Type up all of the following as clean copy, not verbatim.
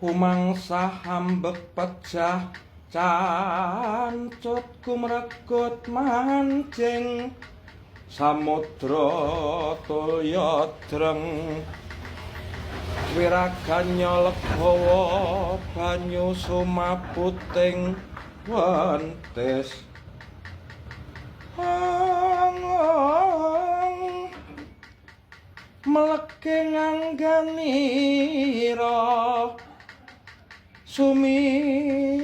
Kumangsa hambek pecah cancut kumregut mancing samudra tulya dreng wiraganya legawa banyu sumaputing wentis meleke ngangganira sumingep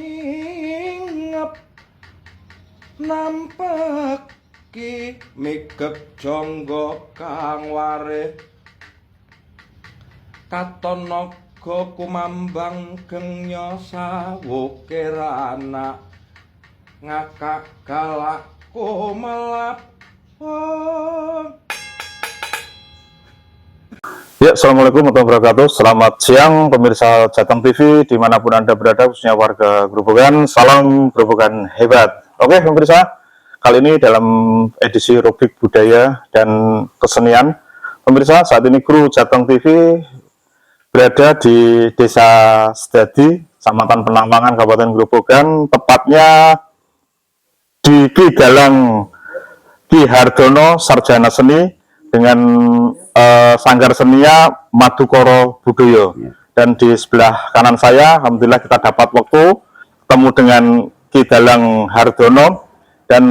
nampeki migek jangga kang warih katon naga kumambang gengnya sawukir anak ngakak galak kumelap. Ya, assalamualaikum warahmatullahi wabarakatuh. Selamat siang pemirsa Jateng TV dimanapun Anda berada, khususnya warga Grobogan. Salam Grobogan hebat. Oke pemirsa, kali ini dalam edisi rubrik budaya dan kesenian, pemirsa, saat ini kru Jateng TV berada di Desa Sedadi, Kecamatan Penambangan, Kabupaten Grobogan, tepatnya di Ki Dalang Ki Hardono Sarjana Seni dengan Sanggar Senia Madukara Budaya. Dan di sebelah kanan saya, alhamdulillah kita dapat waktu ketemu dengan Ki Dalang Hardono, dan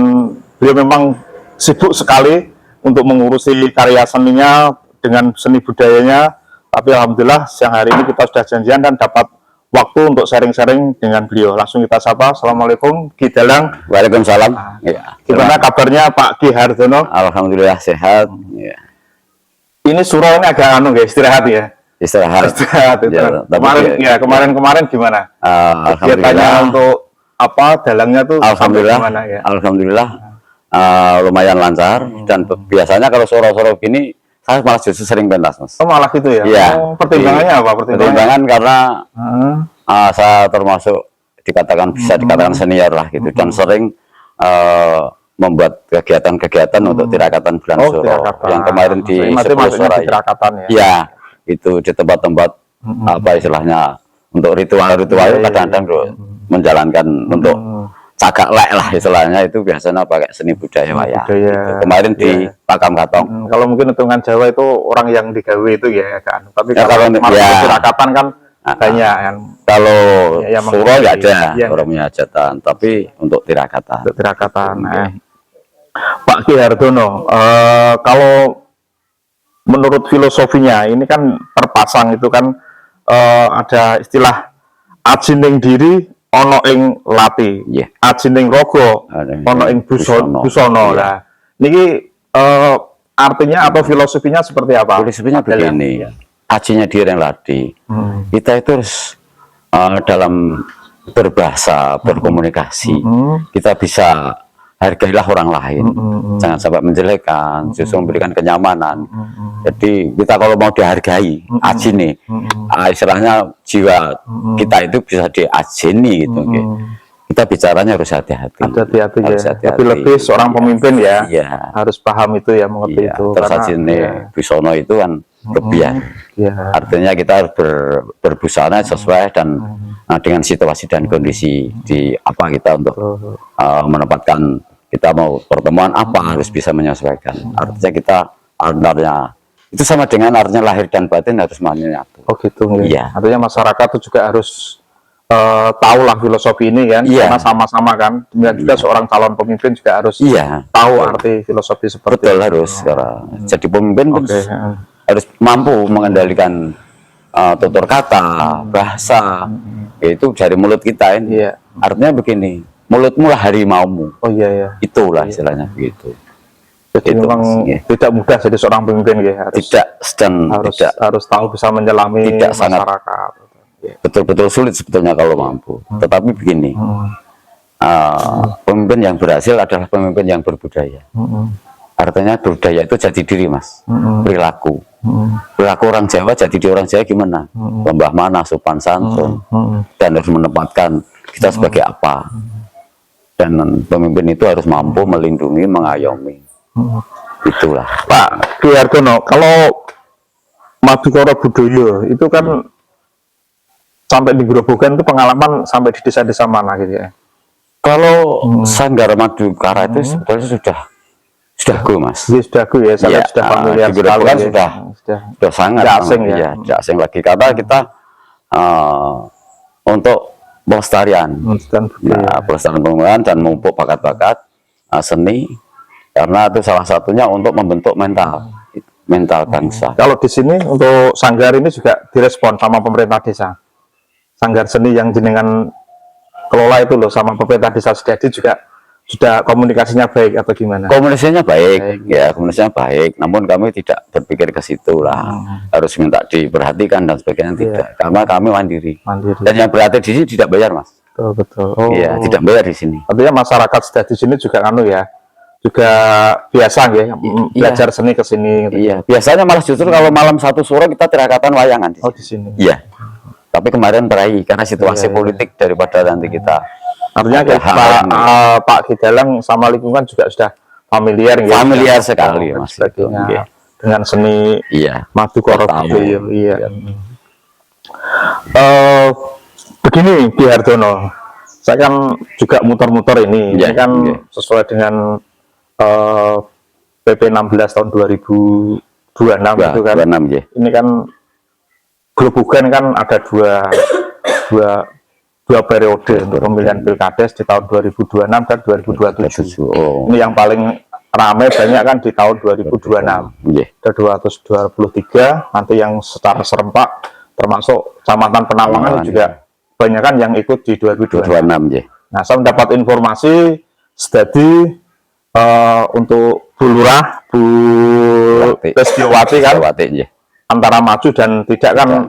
beliau memang sibuk sekali untuk mengurusi karya seninya dengan seni budayanya. Tapi alhamdulillah siang hari ini kita sudah janjian dan dapat waktu untuk sharing-sharing dengan beliau. Langsung kita sapa. Assalamualaikum Ki Dalang. Waalaikumsalam. Ya. Gimana kabarnya Pak Ki Hardono? Alhamdulillah sehat. Ya. Ini surau ini agak istirahat ya. Istirahat. Istirahat itu. Ya, Kemarin gimana? Kegiatannya untuk apa? Dalangnya tuh Alhamdulillah. Gimana, ya? Alhamdulillah. Lumayan lancar dan biasanya kalau surau-surau gini saya malah justru sering pentas, Mas. Oh, malah gitu ya. Iya. Pertimbangannya apa? Pertimbangan karena saya termasuk bisa dikatakan senior lah gitu, dan sering membuat kegiatan-kegiatan untuk tirakatan bulan suro yang kemarin di Sepuluh Sora ya, itu di tempat-tempat apa istilahnya untuk ritual-ritual kadang-kadang menjalankan untuk cagak lek lah istilahnya, itu biasanya pakai seni budaya wayang gitu. Kemarin di Pakam Katong. Kalau mungkin hitungan Jawa itu orang yang digawe itu ya kan, tapi ya, kalau tirakatan kan banyak yang kalau suro ya ada orangnya hajatan, tapi untuk tirakatan. Pak Ki Hardono, kalau menurut filosofinya ini kan terpasang itu kan ada istilah ajining diri ono ing lati, ajining rogo ono ing busono. Lah niki artinya atau filosofinya seperti apa? Filosofinya begini, ajinya diri yang lati. Kita itu harus dalam berbahasa, berkomunikasi, kita bisa hargailah orang lain, jangan sampai menjelekkan, justru memberikan kenyamanan. Jadi kita kalau mau dihargai, ajini, istilahnya jiwa kita itu bisa diajini gitu. Kita bicaranya harus hati-hati. Tapi lebih seorang pemimpin ya, harus paham itu ya, mengerti itu. Terus ajini busono itu kan kebiasaan. Artinya kita harus berbusana sesuai dan dengan situasi dan kondisi di apa kita untuk menempatkan kita mau pertemuan apa harus bisa menyesuaikan. Artinya kita artinya itu sama dengan artinya lahir dan batin harus menyatu. Oh gitu. Iya. Artinya masyarakat itu juga harus tahu lah filosofi ini kan, karena sama-sama kan. Dan juga seorang calon pemimpin juga harus tahu arti filosofi seperti itu. Harus jadi pemimpin harus mampu mengendalikan tutur kata, bahasa, itu dari mulut kita ini. Artinya begini, mulutmu lah harimaumu. Itulah istilahnya begitu. Jadi itu memang tidak mudah jadi seorang pemimpin ya. Harus tahu bisa menyelami masyarakat. Betul-betul sulit sebetulnya kalau mampu. Tetapi begini, pemimpin yang berhasil adalah pemimpin yang berbudaya. Artinya budaya itu jati diri, Mas. Perilaku orang Jawa, jati diri orang Jawa gimana? Lembah mana, sopan santun, dan harus menempatkan kita sebagai apa. Dan pemimpin itu harus mampu melindungi, mengayomi. Itulah. Pak Ki Hardono, kalau Madukara Budaya itu kan sampai di Grobogan itu pengalaman sampai di desa-desa mana gitu ya? Kalau Sanggar Madukara itu sebetulnya sudah go, Mas. Iya, sudah go ya, saya sudah familiar di Grobogan sekali ya. sudah sangat tidak asing ya. Iya, tidak asing lagi karena kita untuk pelestarian, pelestarian pembangunan dan memupuk bakat-bakat seni, karena itu salah satunya untuk membentuk mental bangsa. Kalau di sini untuk Sanggar ini juga direspon sama pemerintah desa. Sanggar seni yang jenengan kelola itu loh sama pemerintah desa Sedadi juga sudah komunikasinya baik atau gimana? Komunikasinya baik, ya komunikasinya baik. Namun kami tidak berpikir ke situ lah, harus minta diperhatikan dan sebagainya tidak. Karena kami mandiri. Dan yang berarti di sini tidak bayar, Mas. Betul. Iya, tidak bayar di sini. Artinya masyarakat Sedadi sini juga ya, juga biasa ya, belajar seni ke sini. Gitu. Iya, biasanya malah justru kalau malam satu sore kita tirakatan wayangan di sini. Di sini. Iya. Tapi kemarin terakhir karena situasi politik daripada nanti kita. Artinya Pak Kidalang sama lingkungan juga sudah familiar ya. Familiar sekali, Mas. Dengan seni Madukara. Iya. Begini Ki Hardono, saya kan juga muter-muter ini kan sesuai dengan PP 16 tahun 2026 itu kan. Ini kan Grobogan kan ada dua periode untuk pemilihan pilkades di tahun 2026 dan 2027. Ini yang paling ramai banyak kan di tahun 2026. Ada 223, nanti yang secara serempak termasuk Kecamatan Penawangan juga banyak kan yang ikut di 2026. Nah, saya mendapat informasi Sedadi untuk Bu Lurah, Bu Lestiowati kan antara maju dan tidak kan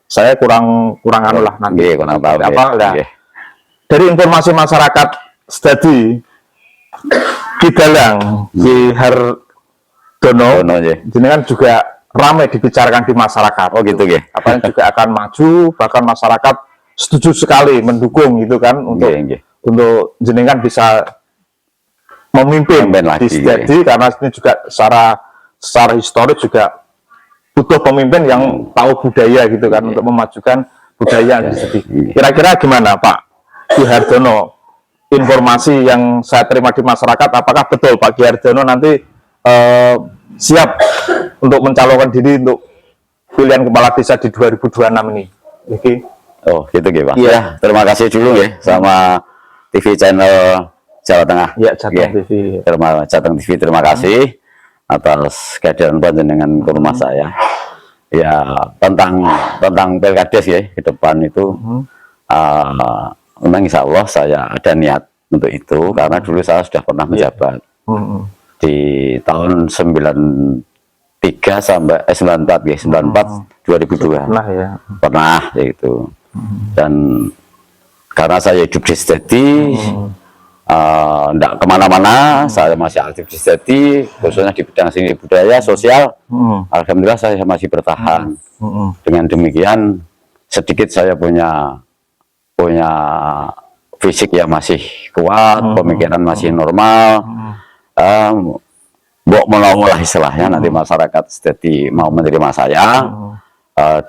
saya kurang anu lah nanti dari informasi masyarakat Sedadi Kidalang Ki Hardono ini kan juga ramai dibicarakan di masyarakat apalagi juga akan maju, bahkan masyarakat setuju sekali mendukung gitu kan untuk jenengan bisa memimpin di Sedadi karena ini juga secara historis juga butuh pemimpin yang tahu budaya gitu kan untuk memajukan budaya di Sedadi. Kira-kira gimana Pak Ki Hardono? Informasi yang saya terima di masyarakat, apakah betul Pak Ki Hardono nanti siap untuk mencalonkan diri untuk pilihan kepala desa di 2026 ini? Oh gitu Pak. Iya. Terima kasih dulu ya sama TV channel Jawa Tengah. Ya, Jateng TV. Jateng TV, terima kasih atas kehadiran panjenengan ke rumah saya. Ya tentang pilkades ya ke depan itu memang insya Allah saya ada niat untuk itu karena dulu saya sudah pernah menjabat di tahun 93 sampai 94 ya 94 2002 pernah ya itu dan karena saya hidup di Sedadi tidak kemana-mana, saya masih aktif di Sedadi, khususnya di bidang seni budaya, sosial. Alhamdulillah saya masih bertahan. Dengan demikian, sedikit saya punya fisik yang masih kuat, pemikiran masih normal. Mulai istilahnya nanti masyarakat Sedadi mau menerima saya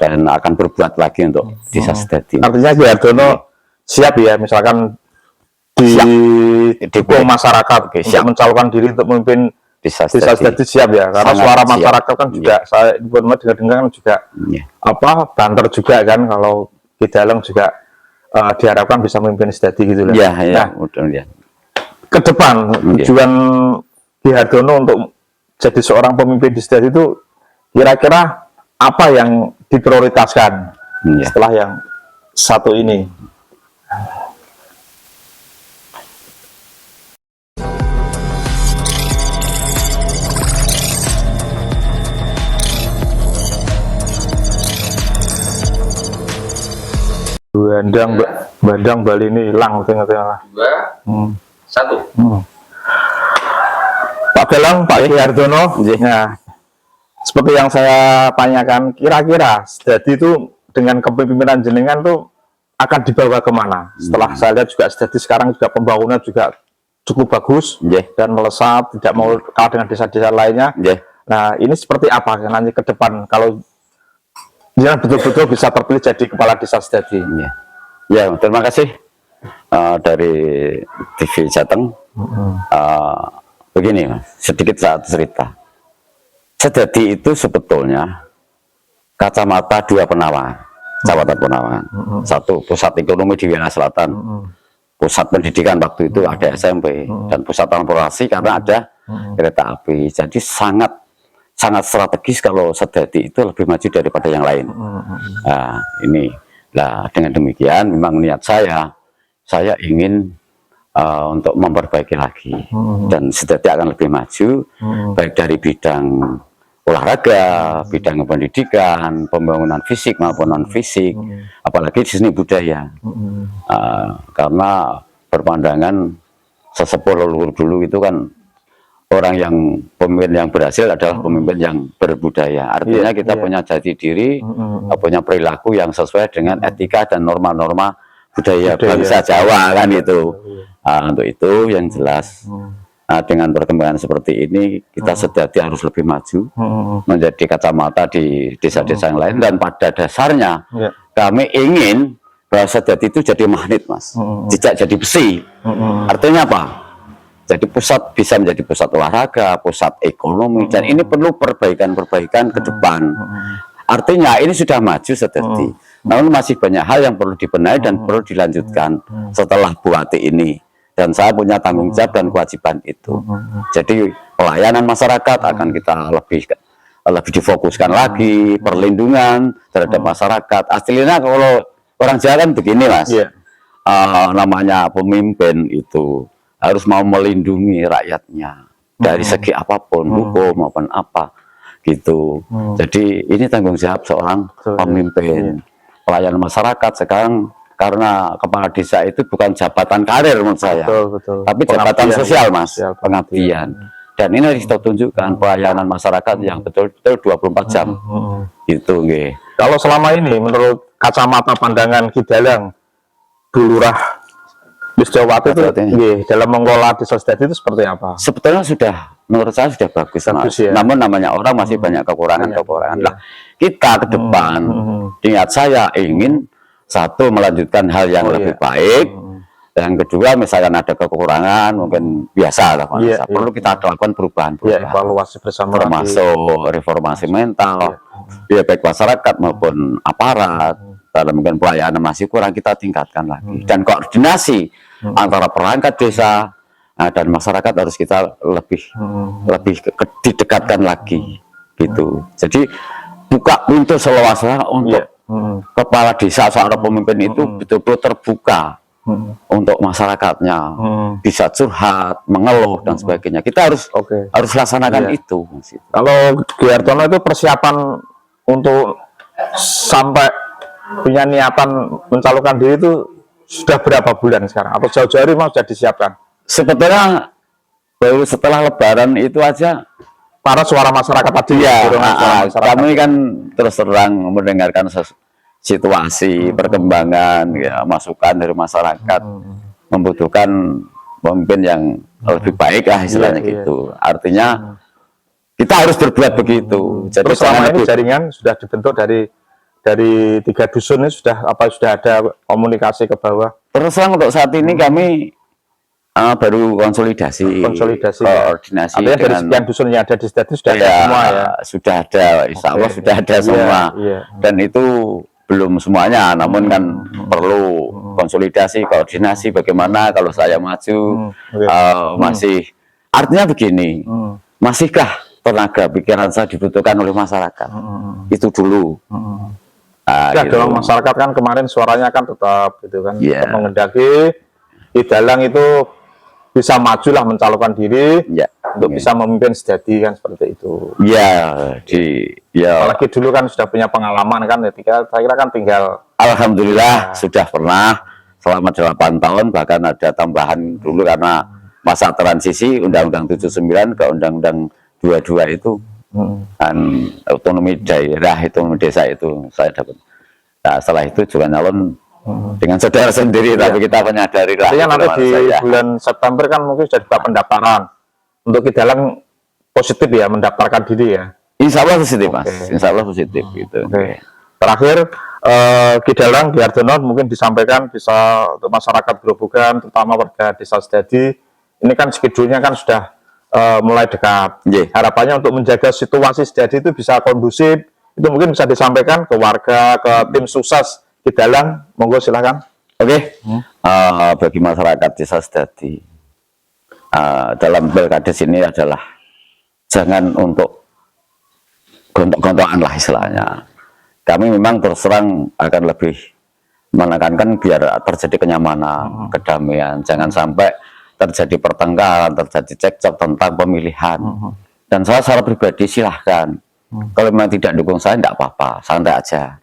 dan akan berbuat lagi untuk desa Sedadi. Artinya Ki Hardono siap ya, misalkan didukung masyarakat untuk mencalonkan diri untuk memimpin desa Sedadi siap ya, karena suara masyarakat kan juga saya dengar kan juga banter juga kan kalau Kidalang juga diharapkan bisa memimpin Sedadi gitu loh. Nah, ke depan tujuan Ki Hardono untuk jadi seorang pemimpin di Sedadi itu kira-kira apa yang diprioritaskan setelah yang satu ini? Bandang Bali ini hilang tengah-tengah. 2, 1. Pak Galang, Pak Ki Hardono, nah, seperti yang saya tanyakan, kira-kira Sedadi itu dengan kepemimpinan jenengan tuh akan dibawa kemana? Setelah saya lihat juga Sedadi sekarang juga pembangunan juga cukup bagus dan melesat, tidak mau kalah dengan desa-desa lainnya. Nah, ini seperti apa nanti ke depan kalau Jangan betul-betul bisa terpilih jadi kepala desa Sedati. Ya, ya terima kasih dari TV Jateng. Begini Mas, sedikit saat cerita. Sedati itu sebetulnya kacamata dua Penawangan, Kecamatan Penawangan. Satu pusat ekonomi di wilayah selatan, pusat pendidikan waktu itu ada SMP, dan pusat transportasi karena ada kereta api. Jadi sangat strategis kalau Sedati itu lebih maju daripada yang lain. Nah, ini lah dengan demikian memang niat saya ingin untuk memperbaiki lagi, dan Sedati akan lebih maju baik dari bidang olahraga, bidang pendidikan, pembangunan fisik maupun non fisik, apalagi di seni budaya. Karena berpandangan sesepuh leluhur dulu itu kan orang yang pemimpin yang berhasil adalah pemimpin yang berbudaya. Artinya kita punya jati diri, punya perilaku yang sesuai dengan etika dan norma-norma budaya bangsa Jawa kan itu. Untuk itu yang jelas dengan perkembangan seperti ini kita Sedati harus lebih maju menjadi kacamata di desa-desa yang lain, dan pada dasarnya kami ingin bahwa Sedati itu jadi magnet Mas, tidak jadi besi. Artinya apa? Jadi pusat bisa menjadi pusat olahraga, pusat ekonomi, dan ini perlu perbaikan ke depan. Artinya ini sudah maju Sedati, namun masih banyak hal yang perlu dibenahi dan perlu dilanjutkan setelah Buati ini. Dan saya punya tanggung jawab dan kewajiban itu. Jadi pelayanan masyarakat akan kita lebih difokuskan lagi, perlindungan terhadap masyarakat. Aslinya kalau orang Jawa kan begini Mas, namanya pemimpin itu harus mau melindungi rakyatnya dari segi apapun, hukum maupun apa gitu. Jadi ini tanggung jawab seorang pemimpin. Pelayanan masyarakat sekarang, karena kepala desa itu bukan jabatan karir menurut saya, tapi jabatan sosial Mas, pengabdian. Dan ini harus kita tunjukkan pelayanan masyarakat yang betul-betul 24 jam. Itu nggih. Kalau selama ini menurut kacamata pandangan Ki Dalang, Bulurah Wisjawati itu dalam mengelola desa Sedati itu seperti apa? Sebetulnya sudah, menurut saya sudah bagus Mas. Ya? Namun namanya orang masih banyak kekurangan-kekurangan. Lah, kita ke depan, niat saya ingin satu, melanjutkan hal yang lebih baik. Yang kedua, misalkan ada kekurangan, mungkin biasa lah, perlu kita lakukan perubahan. Evaluasi bersama, termasuk reformasi mental, baik masyarakat maupun aparat. Dalam mungkin pelayanan masih kurang, kita tingkatkan lagi. Dan koordinasi antara perangkat desa dan masyarakat harus kita lebih didekatkan lagi, gitu. Jadi buka pintu seluas-luasnya untuk kepala desa, seorang pemimpin itu betul-betul terbuka untuk masyarakatnya, bisa curhat, mengeluh dan sebagainya. Kita harus laksanakan itu. Kalau Ki Hartono itu persiapan untuk sampai punya niatan mencalonkan diri itu sudah berapa bulan sekarang? Atau jauh-jauh hari mau sudah disiapkan? Sebetulnya baru setelah Lebaran itu aja. Para suara masyarakat tadi kami kan terus terang mendengarkan situasi perkembangan, masukan dari masyarakat, membutuhkan pemimpin yang lebih baik lah istilahnya gitu. Artinya kita harus berbuat begitu. Jadi terus selama ini jaringan sudah dibentuk dari 3 dusun ini sudah ada komunikasi ke bawah? Terus terang untuk saat ini kami baru konsolidasi koordinasi. Artinya dari sekian dusun yang ada di Sedati sudah ada semua ya? Sudah ada, insya Allah sudah ada semua. Dan itu belum semuanya, namun kan perlu konsolidasi, koordinasi bagaimana kalau saya maju. Masih, artinya begini, masihkah tenaga pikiran saya dibutuhkan oleh masyarakat? Itu dulu. Gitu. Dalam masyarakat kan kemarin suaranya kan tetap gitu kan, tetap mengendaki Ki Dalang itu bisa majulah mencalonkan diri untuk bisa memimpin Sedati kan, seperti itu. Apalagi dulu kan sudah punya pengalaman kan, saya kira kan tinggal. Alhamdulillah sudah pernah selama 8 tahun, bahkan ada tambahan dulu karena masa transisi Undang-Undang 79 ke Undang-Undang 22 itu kan otonomi daerah itu, desa itu saya dapat. Nah, setelah itu juga nyalon dengan saudara sendiri, tapi kita menyadari lah. Artinya nanti di bulan September kan mungkin sudah dibuka pendaftaran untuk Ki Dalang positif ya mendaftarkan diri ya. Insya Allah positif Mas, insya Allah positif gitu. terakhir Ki Dalang, Ki Hardono mungkin disampaikan bisa untuk masyarakat Grobogan, terutama warga Desa Sedadi. Ini kan schedule-nya kan sudah mulai dekat. Nggih. Harapannya untuk menjaga situasi Sedadi itu bisa kondusif, itu mungkin bisa disampaikan ke warga, ke tim sukses Ki Dalang. Monggo silakan. Oke. Bagi masyarakat Desa Sedadi, dalam pilkades ini adalah jangan untuk gontok-gontokan lah istilahnya. Kami memang terus terang akan lebih menekankan biar terjadi kenyamanan, kedamaian, jangan sampai terjadi pertengkaran, terjadi cekcok tentang pemilihan. Dan saya secara pribadi silahkan, kalau memang tidak dukung saya tidak apa-apa, santai aja.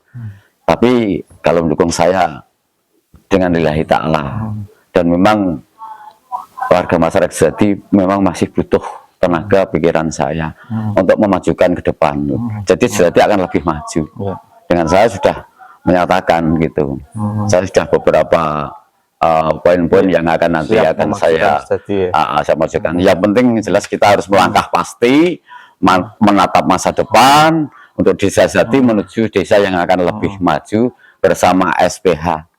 Tapi kalau mendukung saya dengan lillahi ta'ala, dan memang warga masyarakat Sedadi memang masih butuh tenaga pikiran saya untuk memajukan ke depan. Jadi Sedadi akan lebih maju. Dengan saya sudah menyatakan gitu. Saya sudah beberapa poin-poin yang akan nanti akan saya majukan. Yang penting jelas kita harus melangkah pasti, menatap masa depan untuk Desa Sedadi menuju desa yang akan lebih maju bersama SPH.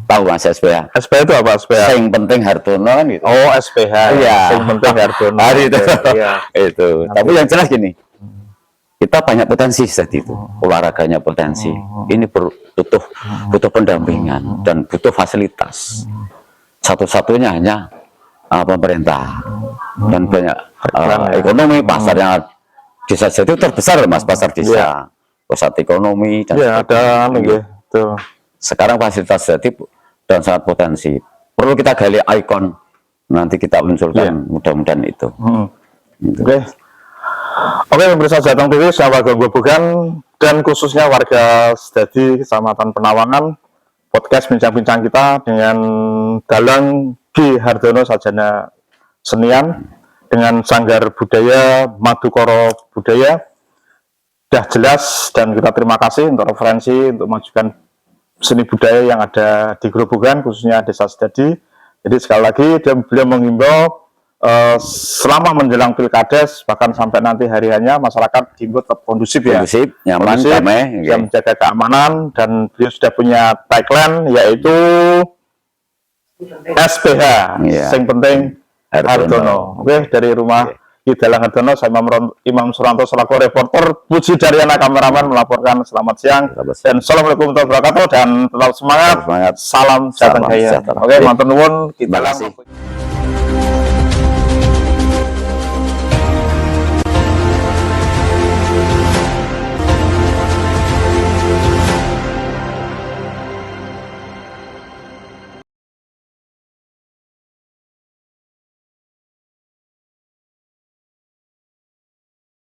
Tahu Mas SPH? SPH itu apa SPH? Yang penting Hardono kan gitu. Oh SPH. Iya. Yang penting Hardono. Itu. Iya. Itu. Tapi yang jelas gini, kita banyak potensi tadi itu, olahraganya potensi. Ini butuh pendampingan dan butuh fasilitas. Satu-satunya hanya pemerintah dan banyak ekonomi pasarnya. Desa itu terbesar Mas, pasar desa, pusat ekonomi dan ada gitu. Sekarang fasilitas jadi dan sangat potensi. Perlu kita gali ikon, nanti kita munculkan mudah-mudahan itu. Gitu. Oke, pemirsa Jateng TV, saya warga Grobogan dan khususnya warga Sedadi, Kecamatan Penawangan. Podcast bincang-bincang kita dengan Dalang Ki Hardono, sarjana senian, dengan Sanggar Budaya Madukoro Budaya. Sudah jelas dan kita terima kasih untuk referensi untuk memajukan seni budaya yang ada di Grobogan, khususnya Desa Sedadi. Jadi sekali lagi beliau menghimbau selama menjelang pilkades, bahkan sampai nanti hari hanya masyarakat diimbau tetap kondusif ya, nyaman, damai, bisa menjaga keamanan, dan beliau sudah punya tagline yaitu SPH, yang penting Hardono. Oke, dari rumah Ki Dalang Hardono, saya Imam Suranto selaku reporter, Puji Daryana kameraman melaporkan. Selamat siang dan assalamualaikum warahmatullahi wabarakatuh, dan tetap semangat. Salam Jateng Jaya. Oke, matur nuwun, Ki Dalang.